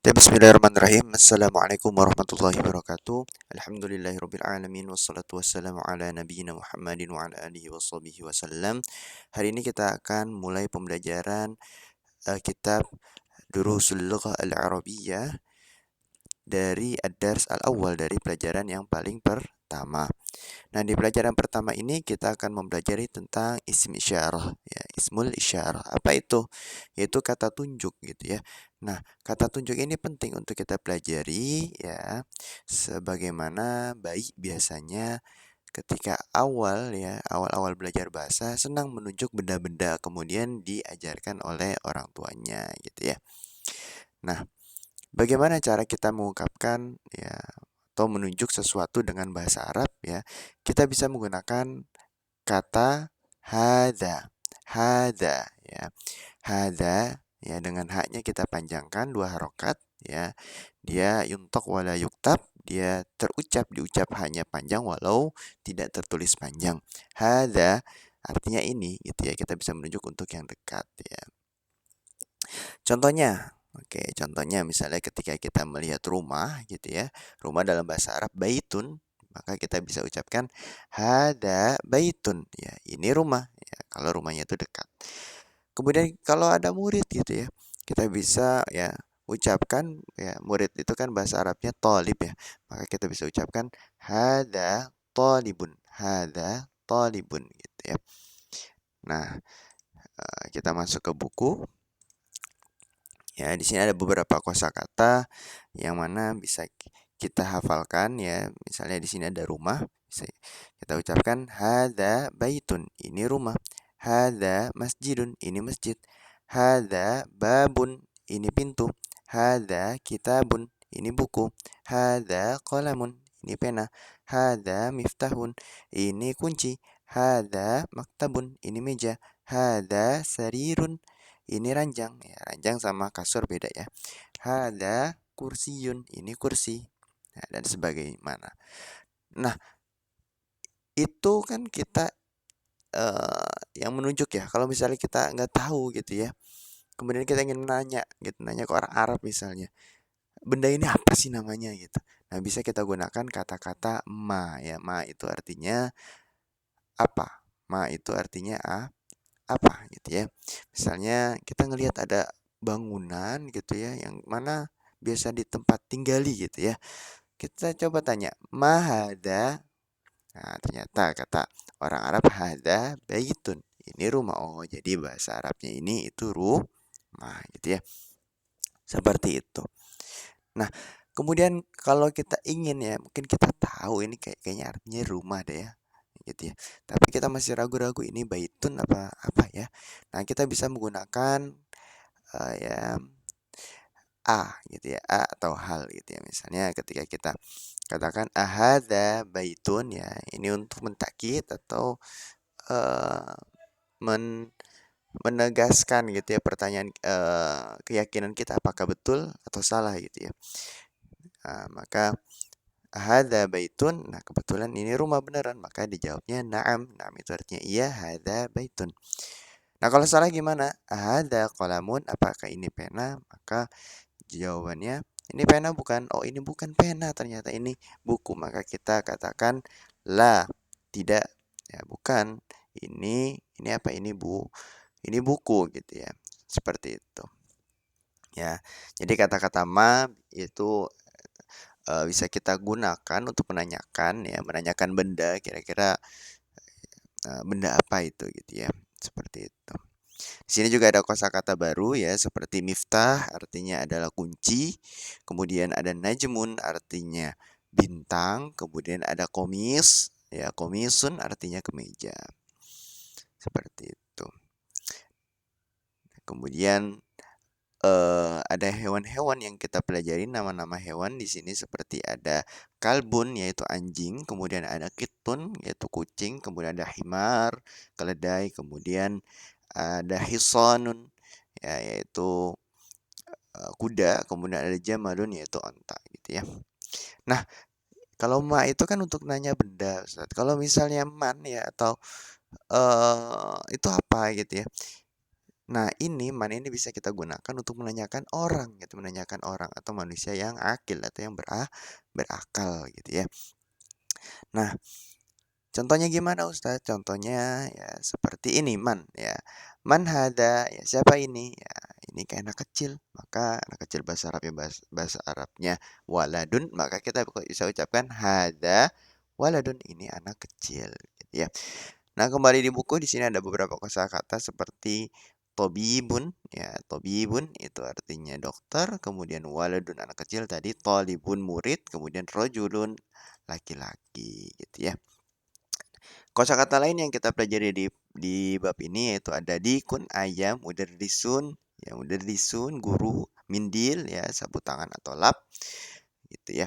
Bismillahirrahmanirrahim. Assalamualaikum warahmatullahi wabarakatuh. Alhamdulillahirrabbilalamin. Wassalatu wassalamu ala nabiyyina Muhammadin wa ala alihi washabihi wasallam. Hari ini kita akan mulai pembelajaran kitab Durusul Lughah Al-Arabiyyah dari Ad-Dars Al-Awwal, dari pelajaran yang paling pertama. Nah, di pelajaran pertama ini kita akan mempelajari tentang isim isyarah, ya, ismul isyarah. Apa itu? Yaitu kata tunjuk gitu ya. Nah, kata tunjuk ini penting untuk kita pelajari ya, sebagaimana baik biasanya ketika awal-awal belajar bahasa senang menunjuk benda-benda kemudian diajarkan oleh orang tuanya gitu ya. Nah, bagaimana cara kita mengungkapkan ya atau menunjuk sesuatu dengan bahasa Arab ya? Kita bisa menggunakan kata hadza. Hadza ya. Hadza ya, dengan haknya kita panjangkan dua harokat ya. Dia yuntok wala yuktab, dia diucap hanya panjang walau tidak tertulis panjang. Hadza artinya ini gitu ya. Kita bisa menunjuk untuk yang dekat ya. Contohnya, contohnya misalnya ketika kita melihat rumah gitu ya, rumah dalam bahasa Arab baitun, maka kita bisa ucapkan hada baitun, ya ini rumah, ya kalau rumahnya itu dekat. Kemudian kalau ada murid gitu ya, kita bisa ya ucapkan ya, murid itu kan bahasa Arabnya tolib ya, maka kita bisa ucapkan hada tolibun gitu ya. Nah, kita masuk ke buku. Ya, di sini ada beberapa kosakata yang mana bisa kita hafalkan ya. Misalnya di sini ada rumah, bisa kita ucapkan hadza baitun, ini rumah. Hadza masjidun, ini masjid. Hadza babun, ini pintu. Hadza kitabun, ini buku. Hadza qalamun, ini pena. Hadza miftahun, ini kunci. Hadza maktabun, ini meja. Hadza sarirun, ini ranjang, ya, ranjang sama kasur beda ya. Hada kursiyun, ini kursi. Nah, dan sebagaimana. Nah, itu kan kita yang menunjuk ya. Kalau misalnya kita nggak tahu gitu ya, kemudian kita ingin nanya gitu, nanya ke orang Arab misalnya, benda ini apa sih namanya gitu. Nah, bisa kita gunakan kata-kata ma ya. Ma itu artinya apa? Ma itu artinya apa gitu ya. Misalnya kita ngelihat ada bangunan gitu ya yang mana biasa di tempat tinggali gitu ya. Kita coba tanya, "Mahada?" Nah, ternyata kata orang Arab hada baitun. Ini rumah. Oh, jadi bahasa Arabnya ini itu rumah gitu ya. Seperti itu. Nah, kemudian kalau kita ingin ya, mungkin kita tahu ini kayaknya artinya rumah deh ya gitu ya. Tapi kita masih ragu-ragu ini baitun apa apa ya. Nah, kita bisa menggunakan ya gitu ya, atau hal gitu ya. Misalnya ketika kita katakan ahada baitun ya, ini untuk mentakkid atau eh, men menegaskan gitu ya pertanyaan keyakinan kita apakah betul atau salah gitu ya. Maka hada baitun, nah kebetulan ini rumah beneran, maka dijawabnya na'am. Na'am itu artinya iya, hada baitun. Nah, kalau salah gimana? Hada qalamun, apakah ini pena? Maka jawabannya ini pena bukan. Oh, ini bukan pena, ternyata ini buku. Maka kita katakan la, tidak, ya bukan. Ini apa? Ini buku gitu ya. Seperti itu. Ya. Jadi kata-kata ma itu bisa kita gunakan untuk menanyakan ya, menanyakan benda, kira-kira benda apa itu gitu ya. Seperti itu. Di sini juga ada kosakata baru ya, seperti miftah artinya adalah kunci, kemudian ada najmun artinya bintang, kemudian ada komis, ya komisun artinya kemeja. Seperti itu. Kemudian ada hewan-hewan yang kita pelajari, nama-nama hewan di sini seperti ada kalbun yaitu anjing, kemudian ada kitun yaitu kucing, kemudian ada himar, keledai, kemudian ada hisonun ya yaitu kuda, kemudian ada jamalun yaitu onta gitu ya. Nah, kalau ma itu kan untuk nanya benda, Ustaz. Kalau misalnya man ya atau itu apa gitu ya. Nah, man ini bisa kita gunakan untuk menanyakan orang gitu, menanyakan orang atau manusia yang akil atau yang berakal gitu ya. Nah, contohnya gimana Ustadz? Contohnya ya seperti ini, man ya. Man hada, ya siapa ini? Ya, ini kayak anak kecil. Maka anak kecil bahasa Arabnya waladun, maka kita bisa ucapkan hada waladun, ini anak kecil gitu ya. Nah, kembali di buku di sini ada beberapa kosakata seperti tobibun, ya tobibun itu artinya dokter, kemudian waladun anak kecil tadi, tolibun murid, kemudian rojulun laki-laki gitu ya. Kosakata lain yang kita pelajari di bab ini yaitu ada dikun ayam, mudarrisun, ya mudarrisun guru, mindil ya sapu tangan atau lap gitu ya.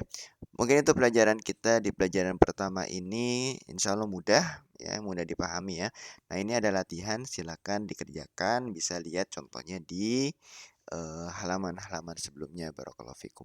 Mungkin itu pelajaran kita di pelajaran pertama ini, insya Allah mudah ya, mudah dipahami ya. Nah, ini ada latihan, silakan dikerjakan, bisa lihat contohnya di halaman-halaman sebelumnya. Barakallahu fikum.